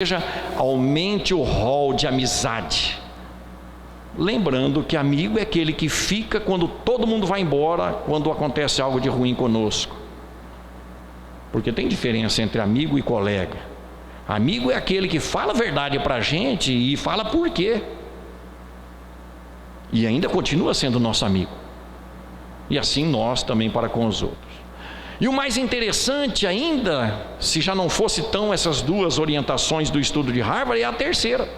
seja, aumente o rol de amizade. Lembrando que amigo é aquele que fica quando todo mundo vai embora, quando acontece algo de ruim conosco. Porque tem diferença entre amigo e colega. Amigo é aquele que fala a verdade para a gente e fala por quê. E ainda continua sendo nosso amigo. E assim nós também para com os outros. E o mais interessante ainda, se já não fosse tão essas duas orientações do estudo de Harvard, é a terceira.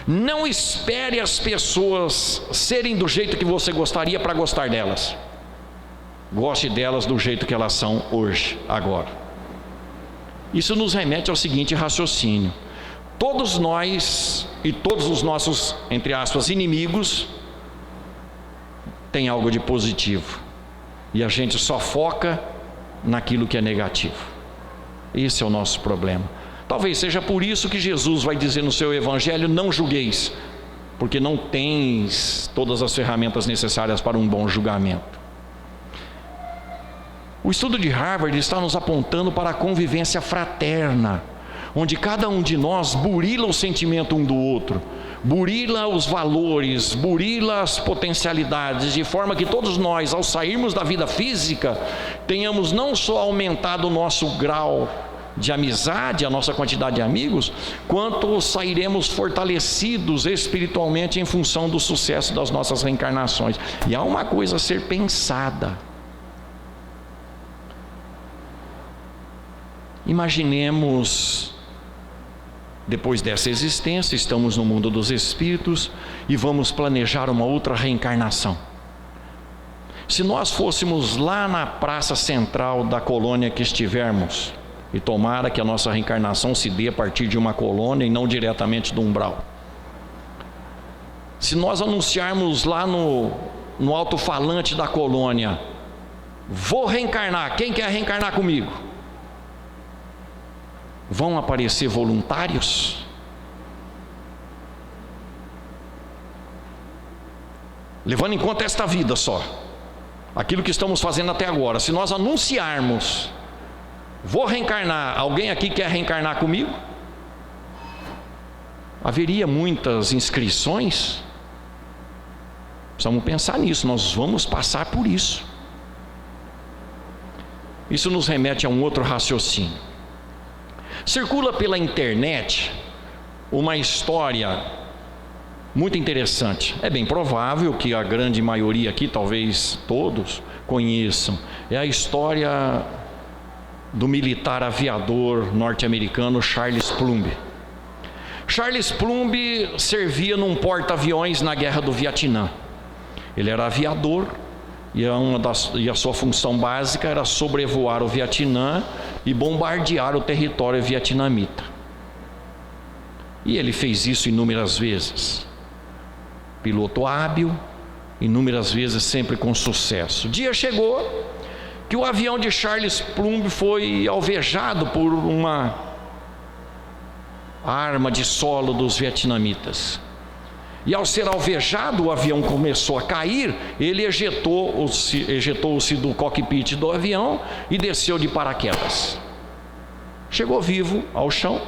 Não espere as pessoas serem do jeito que você gostaria para gostar delas. Goste delas do jeito que elas são hoje, agora. Isso nos remete ao seguinte raciocínio: todos nós e todos os nossos, entre aspas, inimigos têm algo de positivo. E a gente só foca naquilo que é negativo. Esse é o nosso problema. Talvez seja por isso que Jesus vai dizer no seu evangelho: não julgueis, porque não tens todas as ferramentas necessárias para um bom julgamento. O estudo de Harvard está nos apontando para a convivência fraterna, onde cada um de nós burila o sentimento um do outro, burila os valores, burila as potencialidades, de forma que todos nós, ao sairmos da vida física, tenhamos não só aumentado o nosso grau de amizade, a nossa quantidade de amigos, quanto sairemos fortalecidos espiritualmente em função do sucesso das nossas reencarnações. E há uma coisa a ser pensada. Imaginemos, depois dessa existência, estamos no mundo dos espíritos e vamos planejar uma outra reencarnação. Se nós fôssemos lá na praça central da colônia que estivermos, e tomara que a nossa reencarnação se dê a partir de uma colônia e não diretamente do umbral. Se nós anunciarmos lá no alto-falante da colônia: vou reencarnar, quem quer reencarnar comigo? Vão aparecer voluntários? Levando em conta esta vida só, aquilo que estamos fazendo até agora, se nós anunciarmos: vou reencarnar, alguém aqui quer reencarnar comigo? Haveria muitas inscrições? Precisamos pensar nisso, nós vamos passar por isso. Isso nos remete a um outro raciocínio. Circula pela internet uma história muito interessante. É bem provável que a grande maioria aqui, talvez todos, conheçam. É a história do militar aviador norte-americano Charles Plumb. Charles Plumb servia num porta-aviões na Guerra do Vietnã. Ele era aviador e a sua função básica era sobrevoar o Vietnã e bombardear o território vietnamita. E ele fez isso inúmeras vezes. Piloto hábil, inúmeras vezes, sempre com sucesso. O dia chegou que o avião de Charles Plumb foi alvejado por uma arma de solo dos vietnamitas. E ao ser alvejado, o avião começou a cair. Ele ejetou-se do cockpit do avião e desceu de paraquedas. Chegou vivo ao chão.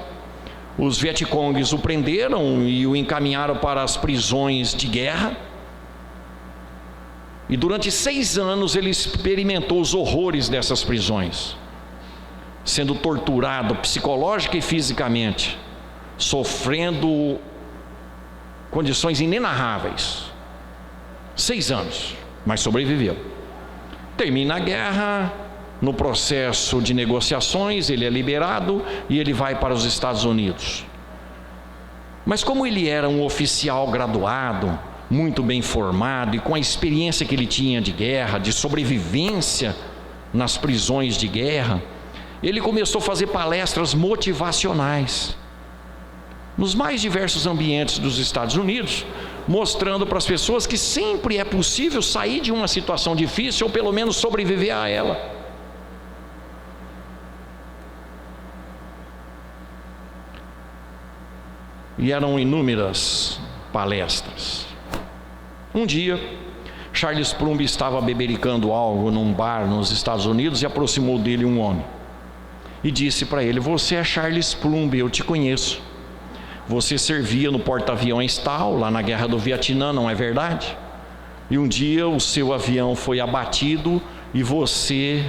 Os vietcongues o prenderam e o encaminharam para as prisões de guerra. E durante 6 anos ele experimentou os horrores dessas prisões, sendo torturado psicológica e fisicamente, sofrendo condições inenarráveis. 6 anos, mas sobreviveu. Termina a guerra. No processo de negociações, ele é liberado e ele vai para os Estados Unidos. Mas como ele era um oficial graduado, muito bem formado, e com a experiência que ele tinha de guerra, de sobrevivência nas prisões de guerra, ele começou a fazer palestras motivacionais nos mais diversos ambientes dos Estados Unidos, mostrando para as pessoas que sempre é possível sair de uma situação difícil, ou pelo menos sobreviver a ela. E eram inúmeras palestras. Um dia, Charles Plumb estava bebericando algo num bar nos Estados Unidos e aproximou dele um homem. e disse para ele: você é Charles Plumb, eu te conheço. Você servia no porta-aviões tal, lá na guerra do Vietnã, não é verdade? E um dia o seu avião foi abatido e você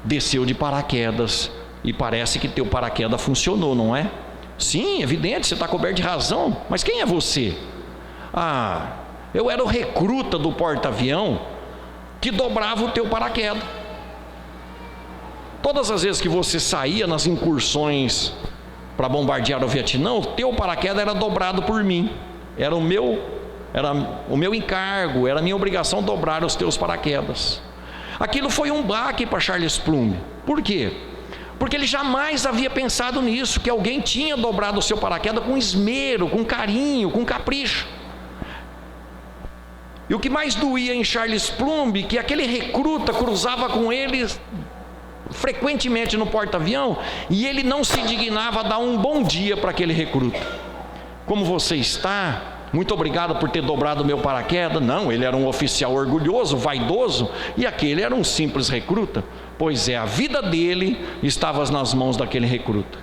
desceu de paraquedas, e parece que teu paraquedas funcionou, não é? Sim, evidente, você está coberto de razão. Mas quem é você? Eu era o recruta do porta-avião que dobrava o teu paraquedas. Todas as vezes que você saía nas incursões para bombardear o Vietnã, o teu paraquedas era dobrado por mim. Era o meu encargo, era a minha obrigação dobrar os teus paraquedas. Aquilo foi um baque para Charles Plumb. Por quê? Porque ele jamais havia pensado nisso, que alguém tinha dobrado o seu paraquedas com esmero, com carinho, com capricho. E o que mais doía em Charles Plumb, que aquele recruta cruzava com ele frequentemente no porta-avião, e ele não se dignava a dar um bom dia para aquele recruta. Como você está? Muito obrigado por ter dobrado o meu paraquedas. Não, ele era um oficial orgulhoso, vaidoso, e aquele era um simples recruta. Pois é, a vida dele estava nas mãos daquele recruta.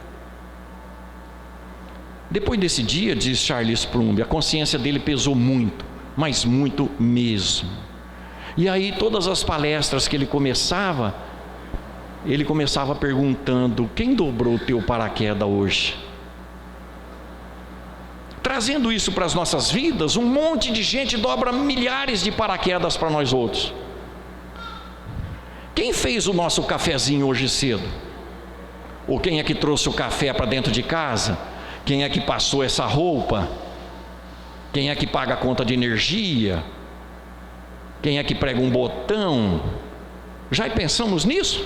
Depois desse dia, diz Charles Plumb, a consciência dele pesou muito, mas muito mesmo. E aí todas as palestras que ele começava perguntando: quem dobrou o teu paraquedas hoje? Trazendo isso para as nossas vidas, um monte de gente dobra milhares de paraquedas para nós outros. Quem fez o nosso cafezinho hoje cedo? Ou quem é que trouxe o café para dentro de casa? Quem é que passou essa roupa? Quem é que paga a conta de energia? Quem é que prega um botão? Já pensamos nisso?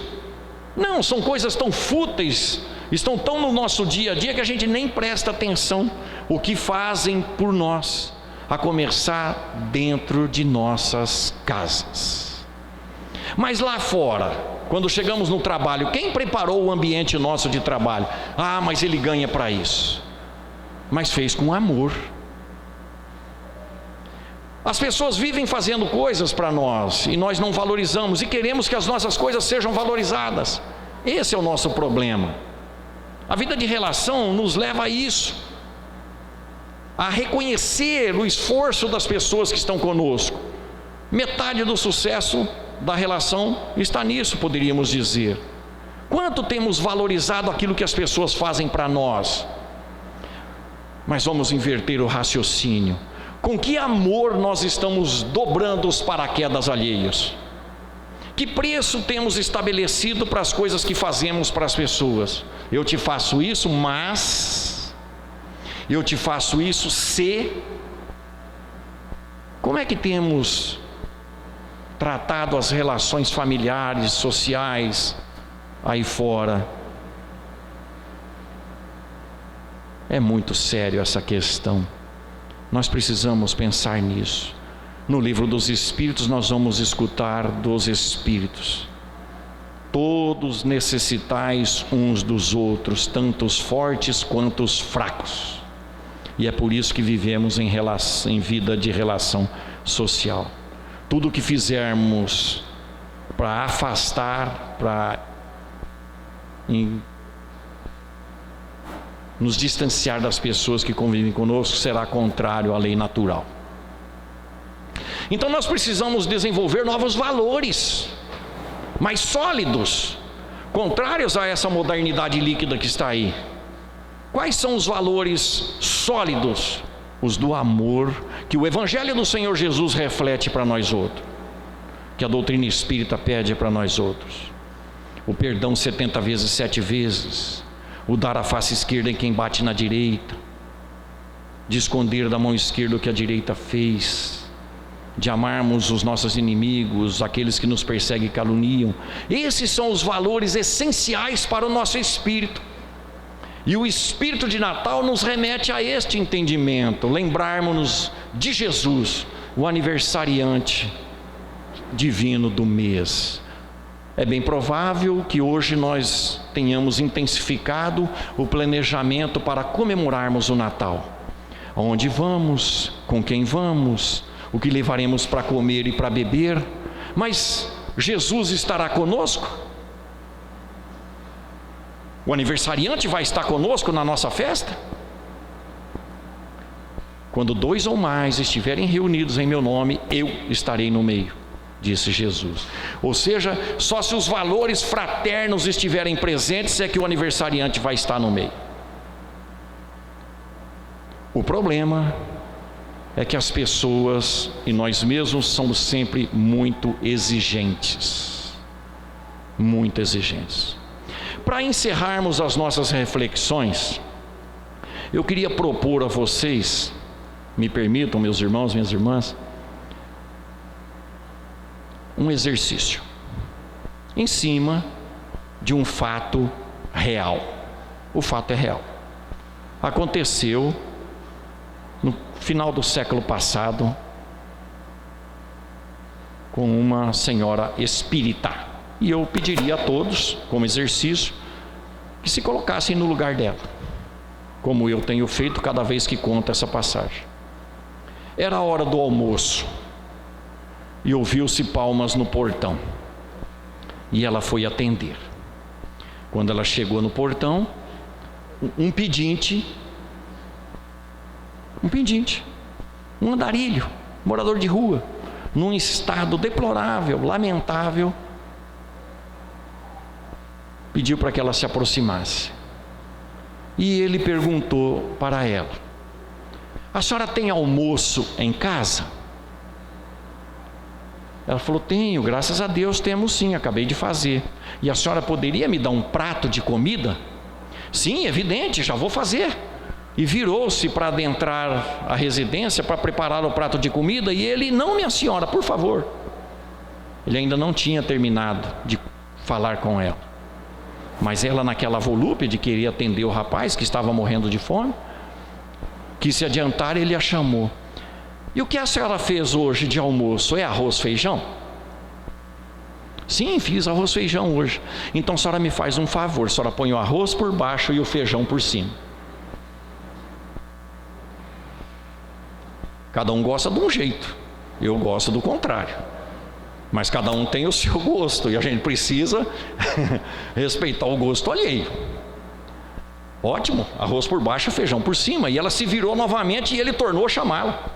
Não, são coisas tão fúteis, estão tão no nosso dia a dia que a gente nem presta atenção o que fazem por nós, a começar dentro de nossas casas. Mas lá fora, quando chegamos no trabalho, quem preparou o ambiente nosso de trabalho? Mas ele ganha para isso. Mas fez com amor. As pessoas vivem fazendo coisas para nós e nós não valorizamos, e queremos que as nossas coisas sejam valorizadas. Esse é o nosso problema. A vida de relação nos leva a isso, a reconhecer o esforço das pessoas que estão conosco. Metade do sucesso da relação está nisso, poderíamos dizer. Quanto temos valorizado aquilo que as pessoas fazem para nós? Mas vamos inverter o raciocínio. Com que amor nós estamos dobrando os paraquedas alheios? Que preço temos estabelecido para as coisas que fazemos para as pessoas? Eu te faço isso, mas eu te faço isso se. Como é que temos tratado as relações familiares, sociais aí fora? É muito sério essa questão. Nós precisamos pensar nisso. No livro dos Espíritos nós vamos escutar dos Espíritos: todos necessitais uns dos outros, tanto os fortes quanto os fracos. E é por isso que vivemos em vida de relação social. Tudo o que fizermos para afastar, para nos distanciar das pessoas que convivem conosco, será contrário à lei natural. Então nós precisamos desenvolver novos valores, mais sólidos, contrários a essa modernidade líquida que está aí. Quais são os valores sólidos? Os do amor, que o Evangelho do Senhor Jesus reflete para nós outros, que a doutrina espírita pede para nós outros. O perdão 70 vezes 7 vezes, o dar a face esquerda em quem bate na direita, de esconder da mão esquerda o que a direita fez, de amarmos os nossos inimigos, aqueles que nos perseguem e caluniam. Esses são os valores essenciais para o nosso espírito. E o espírito de Natal nos remete a este entendimento, lembrarmos-nos de Jesus, o aniversariante divino do mês. É bem provável que hoje nós tenhamos intensificado o planejamento para comemorarmos o Natal. Aonde vamos, com quem vamos, o que levaremos para comer e para beber. Mas Jesus estará conosco? O aniversariante vai estar conosco na nossa festa? Quando 2 ou mais estiverem reunidos em meu nome, eu estarei no meio, disse Jesus. Ou seja, só se os valores fraternos estiverem presentes é que o aniversariante vai estar no meio. O problema é que as pessoas e nós mesmos somos sempre muito exigentes. Muito exigentes. Para encerrarmos as nossas reflexões, eu queria propor a vocês, me permitam, meus irmãos, minhas irmãs, um exercício em cima de um fato real. O fato é real. Aconteceu no final do século passado com uma senhora espírita. E eu pediria a todos, como exercício, que se colocassem no lugar dela, como eu tenho feito cada vez que conto essa passagem. Era a hora do almoço e ouviu-se palmas no portão, e ela foi atender. Quando ela chegou no portão, um pedinte, um andarilho, morador de rua, num estado deplorável, lamentável, pediu para que ela se aproximasse. E ele perguntou para ela: a senhora tem almoço em casa? Ela falou: tenho, graças a Deus temos sim, acabei de fazer. E a senhora poderia me dar um prato de comida? Sim, evidente, já vou fazer. E virou-se para adentrar a residência para preparar o prato de comida, e ele: não, minha senhora, por favor. Ele ainda não tinha terminado de falar com ela, mas ela, naquela volúpia de querer atender o rapaz que estava morrendo de fome, quis se adiantar. Ele a chamou: e o que a senhora fez hoje de almoço? É arroz, feijão? Sim, fiz arroz, feijão hoje. Então a senhora me faz um favor, a senhora põe o arroz por baixo e o feijão por cima. Cada um gosta de um jeito, eu gosto do contrário, mas cada um tem o seu gosto, e a gente precisa respeitar o gosto alheio. Ótimo, arroz por baixo, feijão por cima. E ela se virou novamente e ele tornou a chamá-la: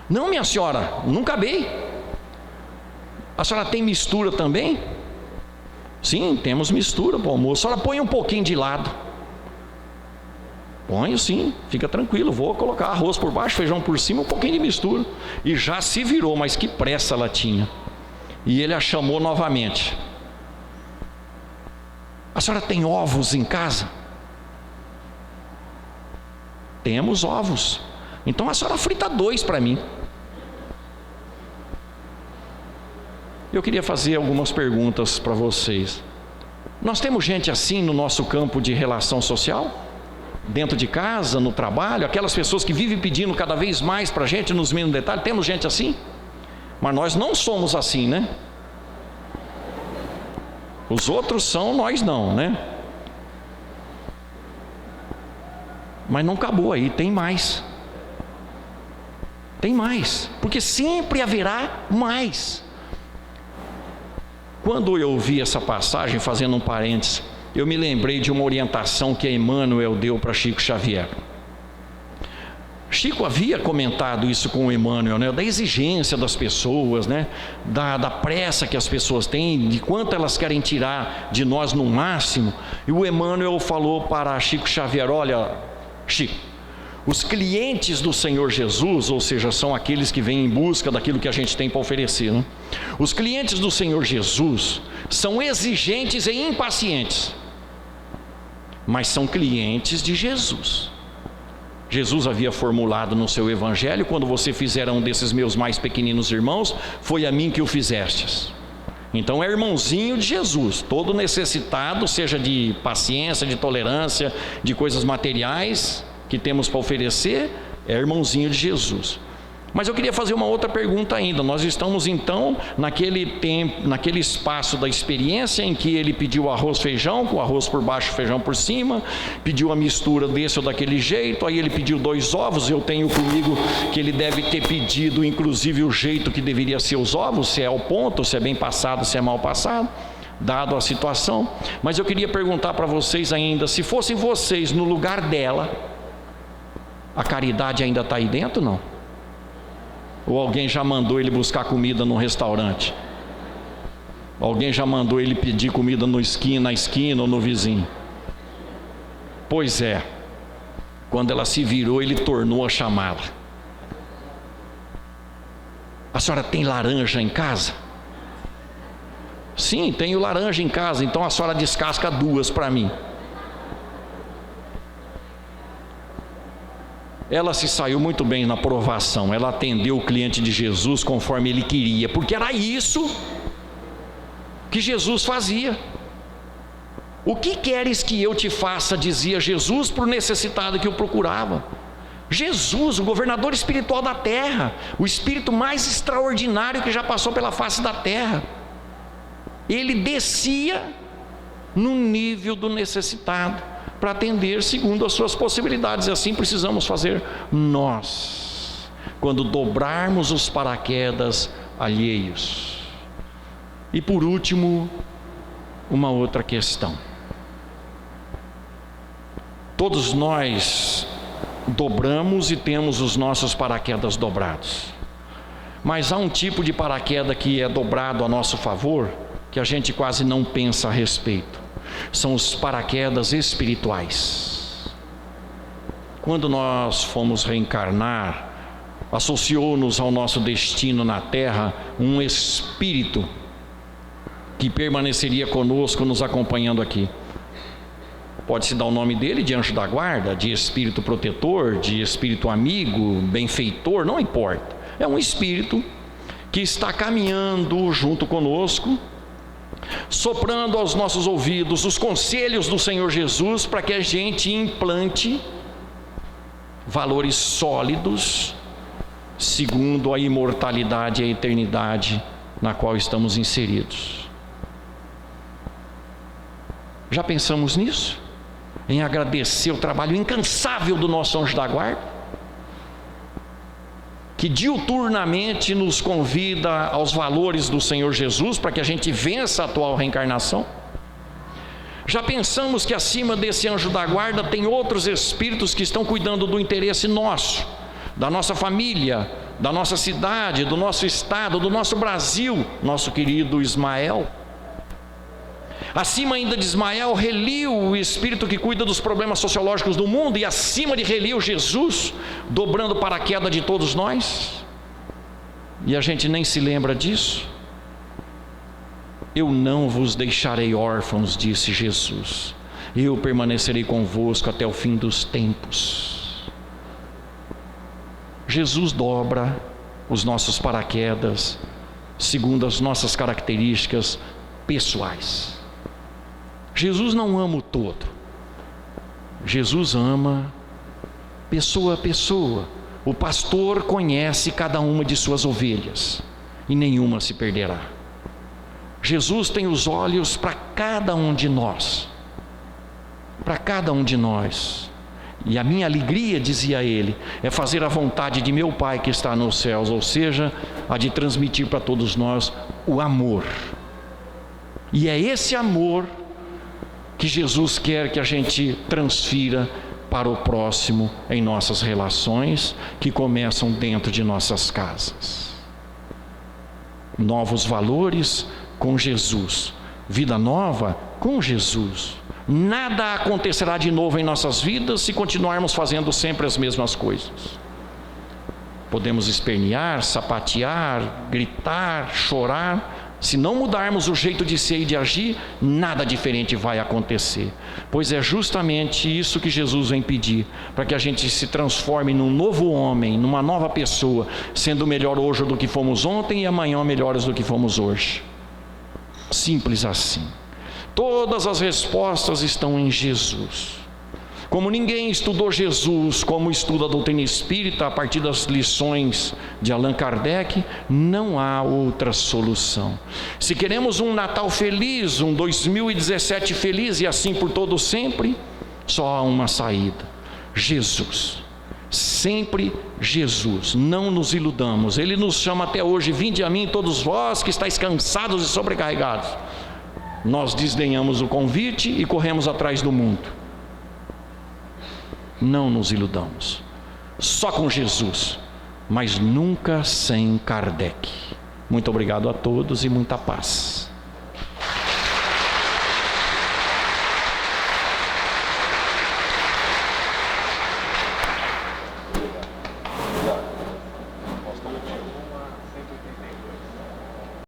não, minha senhora, não acabei. A senhora tem mistura também? Sim, temos mistura para o almoço. A senhora põe um pouquinho de lado. Ponho sim, fica tranquilo, vou colocar arroz por baixo, feijão por cima, um pouquinho de mistura. E já se virou, mas que pressa ela tinha. E ele a chamou novamente: a senhora tem ovos em casa? Temos ovos. Então a senhora frita 2 para mim. Eu queria fazer algumas perguntas para vocês. Nós temos gente assim no nosso campo de relação social? Dentro de casa, no trabalho, aquelas pessoas que vivem pedindo cada vez mais para a gente nos mínimos detalhes. Temos gente assim? Mas nós não somos assim, né? Os outros são, nós não, né? Mas não acabou aí, tem mais. Tem mais, porque sempre haverá mais. Quando eu ouvi essa passagem, fazendo um parênteses, eu me lembrei de uma orientação que Emmanuel deu para Chico Xavier. Chico havia comentado isso com o Emmanuel, né? Da exigência das pessoas, né? Da pressa que as pessoas têm, de quanto elas querem tirar de nós no máximo. E o Emmanuel falou para Chico Xavier: olha, Chico, os clientes do Senhor Jesus, ou seja, são aqueles que vêm em busca daquilo que a gente tem para oferecer, né? Os clientes do Senhor Jesus são exigentes e impacientes, mas são clientes de Jesus. Jesus havia formulado no seu evangelho: quando você fizer a um desses meus mais pequeninos irmãos, foi a mim que o fizestes. Então é irmãozinho de Jesus, todo necessitado, seja de paciência, de tolerância, de coisas materiais que temos para oferecer, é irmãozinho de Jesus. Mas eu queria fazer uma outra pergunta ainda. Nós estamos então naquele tempo, naquele espaço da experiência em que ele pediu arroz, feijão, com arroz por baixo, feijão por cima, pediu a mistura desse ou daquele jeito, aí ele pediu 2 ovos. Eu tenho comigo que ele deve ter pedido inclusive o jeito que deveria ser os ovos, se é ao ponto, se é bem passado, se é mal passado. dado a situação. Mas eu queria perguntar para vocês ainda, se fossem vocês no lugar dela, a caridade ainda está aí dentro ou não? Ou alguém já mandou ele buscar comida no restaurante? Alguém já mandou ele pedir comida na esquina ou no vizinho? Pois é, quando ela se virou, ele tornou a chamá-la. A senhora tem laranja em casa? Sim, tenho laranja em casa, então a senhora descasca 2 para mim. Ela se saiu muito bem na provação, ela atendeu o cliente de Jesus conforme ele queria, porque era isso que Jesus fazia. O que queres que eu te faça, dizia Jesus para o necessitado que o procurava. Jesus, o governador espiritual da terra, o espírito mais extraordinário que já passou pela face da terra, ele descia no nível do necessitado para atender segundo as suas possibilidades. E assim precisamos fazer nós, quando dobrarmos os paraquedas alheios. E por último, uma outra questão. Todos nós dobramos e temos os nossos paraquedas dobrados, mas há um tipo de paraquedas que é dobrado a nosso favor, que a gente quase não pensa a respeito. São os paraquedas espirituais. Quando nós fomos reencarnar, associou-nos ao nosso destino na terra um espírito que permaneceria conosco, nos acompanhando aqui. Pode-se dar o nome dele de anjo da guarda, de espírito protetor, de espírito amigo, benfeitor, não importa. É um espírito que está caminhando junto conosco, soprando aos nossos ouvidos os conselhos do Senhor Jesus, para que a gente implante valores sólidos, segundo a imortalidade e a eternidade na qual estamos inseridos. Já pensamos nisso? Em agradecer o trabalho incansável do nosso anjo da guarda, que diuturnamente nos convida aos valores do Senhor Jesus, para que a gente vença a atual reencarnação? Já pensamos que acima desse anjo da guarda tem outros espíritos que estão cuidando do interesse nosso, da nossa família, da nossa cidade, do nosso estado, do nosso Brasil? Nosso querido Ismael. Acima ainda de Ismael, Relio, o espírito que cuida dos problemas sociológicos do mundo, e acima de Relio, Jesus, dobrando paraquedas de todos nós. E a gente nem se lembra disso. Eu não vos deixarei órfãos, disse Jesus. Eu permanecerei convosco até o fim dos tempos. Jesus dobra os nossos paraquedas segundo as nossas características pessoais. Jesus não ama o todo. Jesus ama pessoa a pessoa. O pastor conhece cada uma de suas ovelhas e nenhuma se perderá. Jesus tem os olhos para cada um de nós. Para cada um de nós. E a minha alegria, dizia ele, é fazer a vontade de meu Pai que está nos céus, ou seja, a de transmitir para todos nós o amor. E é esse amor que Jesus quer que a gente transfira para o próximo em nossas relações, que começam dentro de nossas casas. Novos valores com Jesus, vida nova com Jesus. Nada acontecerá de novo em nossas vidas se continuarmos fazendo sempre as mesmas coisas. Podemos espernear, sapatear, gritar, chorar. Se não mudarmos o jeito de ser e de agir, nada diferente vai acontecer. Pois é justamente isso que Jesus vem pedir, para que a gente se transforme num novo homem, numa nova pessoa, sendo melhor hoje do que fomos ontem e amanhã melhores do que fomos hoje. Simples assim. Todas as respostas estão em Jesus. Como ninguém estudou Jesus como estuda a doutrina espírita a partir das lições de Allan Kardec, não há outra solução. Se queremos um Natal feliz, um 2017 feliz e assim por todo sempre, só há uma saída: Jesus. Sempre Jesus. Não nos iludamos. Ele nos chama até hoje: vinde a mim todos vós que estáis cansados e sobrecarregados, nós desdenhamos o convite e corremos atrás do mundo. Não nos iludamos. Só com Jesus, mas nunca sem Kardec. Muito obrigado a todos e muita paz.